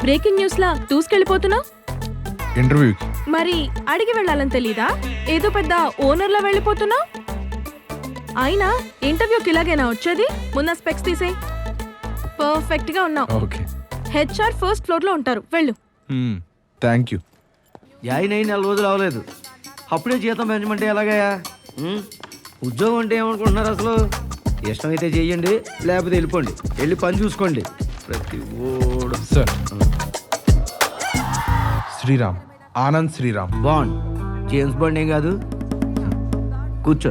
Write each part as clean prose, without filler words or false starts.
Breaking news లా దూసుకెళ్ళిపోతున్నావు. ఇంటర్వ్యూకి మరి అడిగి వెళ్ళాలని తెలీదా? ఏదో పెద్ద ఓనర్లా వెళ్ళిపోతున్నావు. అయినా ఇంటర్వ్యూకి ఇలాగేనా వచ్చేది? ముందు స్పెక్స్ తీసేయ్. పర్ఫెక్ట్ గా ఉన్నావు. ఓకే. హెచ్ఆర్ ఫస్ట్ ఫ్లోర్ లో ఉంటారు, వెళ్ళు. Thank you. జాయిన్ అయిన 4 రోజులు అవ్వలేదు, అప్పుడే జీతం పెంచమంటే ఎలాగయ్యా? ఉద్యోగం అంటే ఏమనుకుంటున్నారు అసలు? ఇష్టమైతే చెయ్యండి, లేకపోతే వెళ్ళిపోండి. వెళ్ళి పని చూసుకోండి. ప్రతి ఓడు sir, Sriram, Anand Sriram. Bond, James Bond ఏం కాదు. కూర్చో.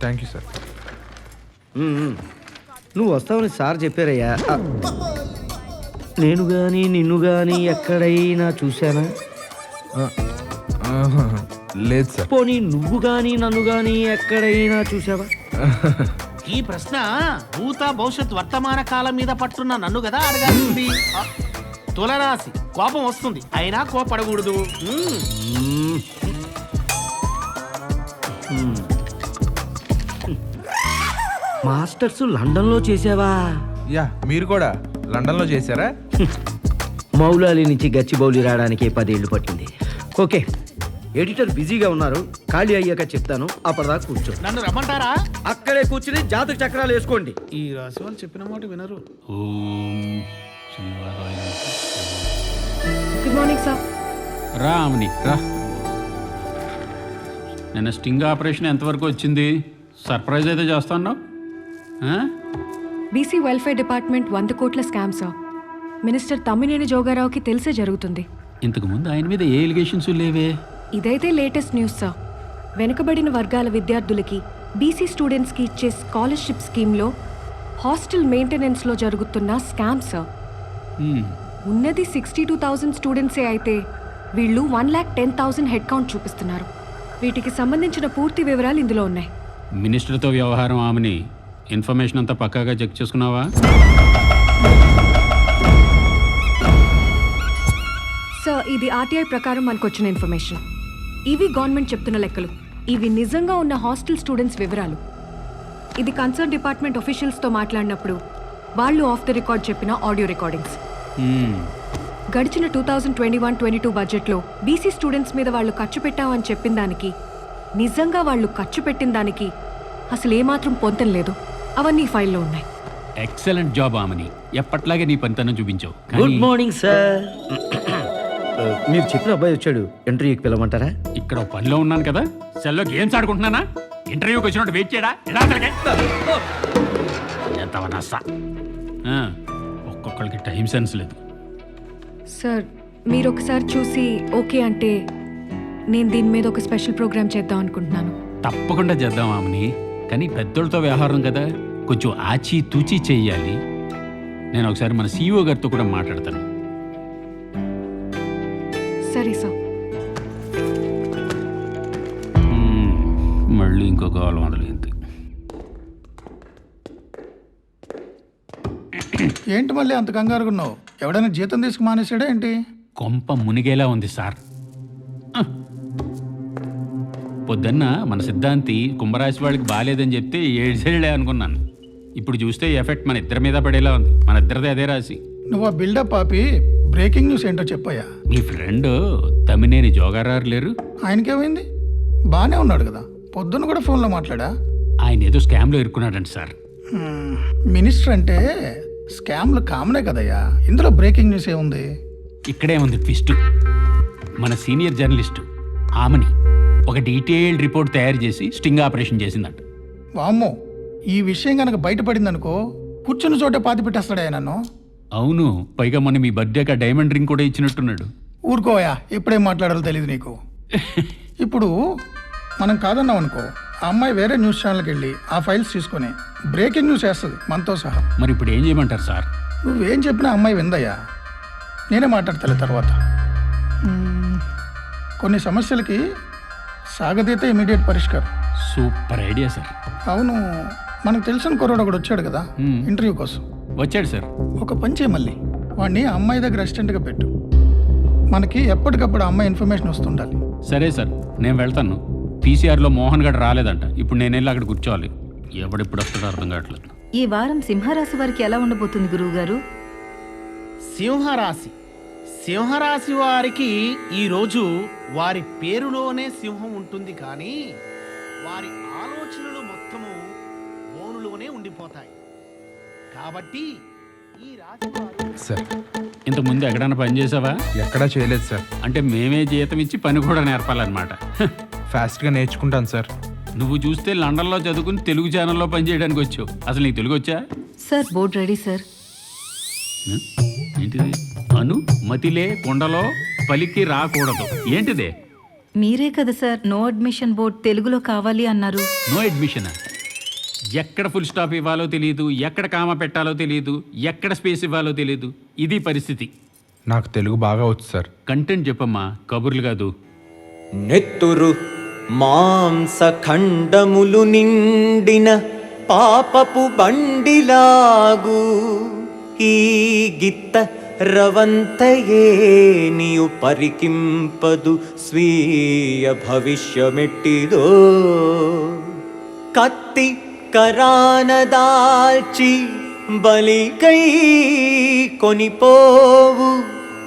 Thank you sir. నువ్వు వస్తావని సార్ చెప్పారయ్యా. నేను కానీ నిన్ను కానీ ఎక్కడైనా చూశానా? లేదు సార్. పోనీ నువ్వు కానీ నన్ను కానీ ఎక్కడైనా చూసావా? ఈ ప్రశ్న భూత భవిష్యత్ వర్తమాన కాలం మీద పట్టున్న నన్ను కదా అడగాల్సింది. తులరాశి, కోపం వస్తుంది అయినా కోపడకూడదు. మాస్టర్స్ లండన్లో చేసావా? యా, మీరు కూడా లండన్లో చేశారా? మౌలాలి నుంచి గచ్చిబౌలి రావడానికి 10 ఏళ్ళు పట్టింది. ఓకే, ఎడిటర్ బిజీగా ఉన్నారు, ఖాళీ అయ్యాక చెప్తాను. అప్పటిదాకా కూర్చో. నన్ను రమ్మంటారా? అక్కడే కూర్చుని జాతక చక్రాలు వేసుకోండి. ఈ రాశి వాళ్ళు చెప్పిన మాట వినరు. Good morning sir. రామ్ని రా. నిన్న స్టింగ్ ఆపరేషన్ ఎంతవరకు వచ్చింది? సర్ప్రైజ్ అయితే చేస్తాను. బీసీ వెల్ఫేర్ డిపార్ట్మెంట్ 100 కోట్ల స్కామ్ సార్. మినిస్టర్ తమ్మినేని జోగారావుకి తెలిసే జరుగుతుంది. ఇంతకు ముందు ఆయన మీద ఏ ఎలిగేషన్స్ లేవే? ఇదైతే లేటెస్ట్ న్యూస్ సార్. వెనుకబడిన వర్గాల విద్యార్థులకి బీసీ స్టూడెంట్స్కి ఇచ్చే స్కాలర్షిప్ స్కీమ్లో హాస్టల్ మెయింటెనెన్స్లో జరుగుతున్న స్కామ్ సార్. ఉన్నది 62,000 స్టూడెంట్సే అయితే వీళ్ళు 1,10,000 హెడ్ కౌంట్ చూపిస్తున్నారు. వీటికి సంబంధించిన పూర్తి వివరాలు ఇందులో ఉన్నాయి. మినిస్టర్తో వ్యవహారం ఆమెని ఇన్ఫర్మేషన్ అంతా పక్కాగా చెక్ చేసుకున్నావా? సార్, ఇది ఆర్టీఐ ప్రకారం మనకు వచ్చిన ఇన్ఫర్మేషన్. ఇవి గవర్నమెంట్ చెప్తున్న లెక్కలు. ఇవి నిజంగా ఉన్న హాస్టల్ స్టూడెంట్స్ వివరాలు. ఇది కన్సర్న్ డిపార్ట్మెంట్ ఆఫీషియల్స్తో మాట్లాడినప్పుడు వాళ్ళు ఆఫ్ ది రికార్డ్ చెప్పిన ఆడియో రికార్డింగ్స్. గడిచిన 2021-22 బడ్జెట్లో బీసీ స్టూడెంట్స్ మీద వాళ్ళు ఖర్చు పెట్టామని చెప్పిన దానికి, నిజంగా వాళ్ళు ఖర్చు పెట్టిన దానికి అసలు ఏమాత్రం పొంతం లేదు. అవన్నీ ఫైల్లో ఉన్నాయి. ఎక్సలెంట్ జాబ్ ఆమెని. ఎప్పట్లాగే నీ పనితనం చూపించావు. Good morning sir. మీరు చెప్పిన అబ్బాయి వచ్చాడు, ఇంటర్వ్యూకి పిలవమంటారా? ఇక్కడ పనిలో ఉన్నాను కదా, సెల్లో గేమ్స్ ఆడుకుంటున్నానా? ఇంటర్వ్యూకి వచ్చినట్టు వెయిట్ చేయడా? ఒక్కొక్కరికి టైం సెన్స్ లేదు. సార్, మీరు ఒకసారి చూసి ఓకే అంటే నేను దీని మీద ఒక స్పెషల్ ప్రోగ్రామ్ చేద్దాం అనుకుంటున్నాను. తప్పకుండా చేద్దాం ఆమెని. కానీ పెద్దోళ్ళతో వ్యవహారం కదా, కొంచెం ఆచి తూచి చెయ్యాలి. నేను ఒకసారి మన సీఈఓ గారితో కూడా మాట్లాడతాను. సరే సార్. మళ్ళీ ఇంకొక 400 ఇంత. ఏంటి మళ్ళీ అంత కంగారుగా ఉన్నావు? ఎవడైనా జీతం తీసుకు మానేసాడా ఏంటి? కొంప మునిగేలా ఉంది సార్. పొద్దున్న మన సిద్ధాంతి కుంభరాశి వాళ్ళకి బాగాలేదని చెప్తే ఏడ్చేళ్లే అనుకున్నాను. ఇప్పుడు చూస్తే ఎఫెక్ట్ మన ఇద్దరి మీద పడేలా ఉంది. మన ఇద్దరిదే అదే రాశి. నువ్వు ఆ బిల్డప్ ఆపి బ్రేకింగ్ న్యూస్ ఏంటో చెప్పాయా? మీ ఫ్రెండ్ తమ్మినేని జోగారారు లేరు? ఆయనకేమైంది? బాగానే ఉన్నాడు కదా, పొద్దున్న కూడా ఫోన్లో మాట్లాడా. ఆయన ఏదో స్కామ్లో ఇరుక్కున్నాడంట సార్. మినిస్టర్ అంటే స్కామ్లు కామనే కదయ్యా, ఇందులో బ్రేకింగ్ న్యూస్ ఏముంది? ఇక్కడే ఉంది ట్విస్ట్. మన సీనియర్ జర్నలిస్టు ఆమెని ఒక డీటెయిల్డ్ రిపోర్ట్ తయారు చేసి స్టింగ్ ఆపరేషన్ చేసిందంట. వామ్మో, ఈ విషయం కనుక బయటపడిందనుకో కూర్చున్న చోటే పాతి పెట్టేస్తాడా నన్ను? అవును, పైగా మొన్న మీ బర్త్డేకి ఆ డైమండ్ రింగ్ కూడా ఇచ్చినట్టున్నాడు. ఊరుకోయా, ఎప్పుడేం మాట్లాడాలో తెలియదు నీకు. ఇప్పుడు మనం కాదన్నాం అనుకో, ఆ అమ్మాయి వేరే న్యూస్ ఛానల్కి వెళ్ళి ఆ ఫైల్స్ తీసుకొని బ్రేకింగ్ న్యూస్ వేస్తుంది మనతో సహా. మరి ఇప్పుడు ఏం చేయమంటారు సార్? నువ్వేం చెప్పినా అమ్మాయి విందయ్యా, నేనే మాట్లాడతాలే తర్వాత. కొన్ని సమస్యలకి సాగదీత ఇమీడియట్ పరిష్కారం. Super idea sir. అవును, మనకు తెలిసిన కుర్రాడు ఒకడు వచ్చాడు కదా ఇంటర్వ్యూ కోసం. వచ్చాడు సార్. ఒక పని చేయి, మళ్ళీ వాడిని ఆ అమ్మాయి దగ్గర అసిస్టెంట్గా పెట్టు. మనకి ఎప్పటికప్పుడు ఆ అమ్మాయి ఇన్ఫర్మేషన్ వస్తుండాలి. సరే సార్, నేను వెళ్తాను. పీసీఆర్లో మోహన్ గడ్ రాలేదంట. ఇప్పుడు నేను వెళ్ళి అక్కడ కూర్చోవాలి. ఎవడెప్పుడు వస్తాడో అర్థం కావట్లేదు. ఈ వారం సింహరాశి వారికి ఎలా ఉండబోతుంది గురువు గారు? సింహరాశి సింహరాశి వారికి ఈరోజు వారి పేరులోనే సింహం ఉంటుంది కానీ వారి ఆలోచనలు మొత్తము బోనులోనే ఉండిపోతాయి. కాబట్టి ఈ రాశి వారు సార్ ఇంతకుముందు ఎక్కడన్నా పని చేసావా? ఎక్కడా చేయలేదు సార్. అంటే మేమే జీతం ఇచ్చి పని కూడా నేర్పాలన్నమాట. ఫాస్ట్గా నేర్చుకుంటాను సార్. నువ్వు చూస్తే లండన్లో చదువుకుని తెలుగు ఛానల్లో పనిచేయడానికి వచ్చావు. అసలు నీకు తెలుగు వచ్చా? Sir board ready sir. ఏంటిది? అను మతిలే కొండలో పలికి రాకూడదు. ఏంటిదే? మీరే కదా సార్ నో అడ్మిషన్ బోర్డ్ తెలుగులో కావాలి అన్నారు. No admission. ఎక్కడ ఫుల్ స్టాప్ ఇవ్వాలో తెలియదు, ఎక్కడ కామ పెట్టాలో తెలియదు, ఎక్కడ స్పేస్ ఇవ్వాలో తెలియదు. ఇది పరిస్థితి. నాకు తెలుగు బాగా వచ్చు సార్. కంటెంట్ చెప్పమ్మా, కబుర్లు కాదు. నెత్తురు మాంసఖండములు నిండిన పాపపు బండిలాగు ఈ గిత్త రవంతయే నీయు పరికింపదు స్వీయ భవిష్యమెట్టిదో కత్తి కరానదాల్చి బలికై కొనిపోవు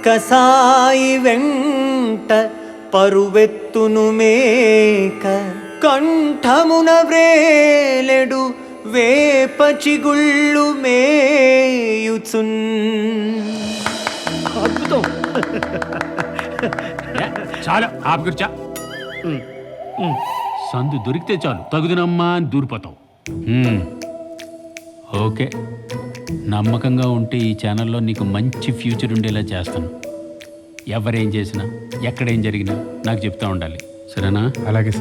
కసాయి వెంట పరువెత్తును మేక కంఠమున వ్రేలెడు వేపచిగుళ్ళు మేయుచున్. అద్భుతం. చాలా ఆపుకుర్చా. సందు దొరికితే చాలు తగుదనమ్మా అని దూరిపోతావు. ఓకే, నమ్మకంగా ఉంటే ఈ ఛానల్లో నీకు మంచి ఫ్యూచర్ ఉండేలా చేస్తాను. ఎవరేం చేసినా ఎక్కడేం జరిగినా నాకు చెప్తా ఉండాలి, సరేనా? అలాగే సార్.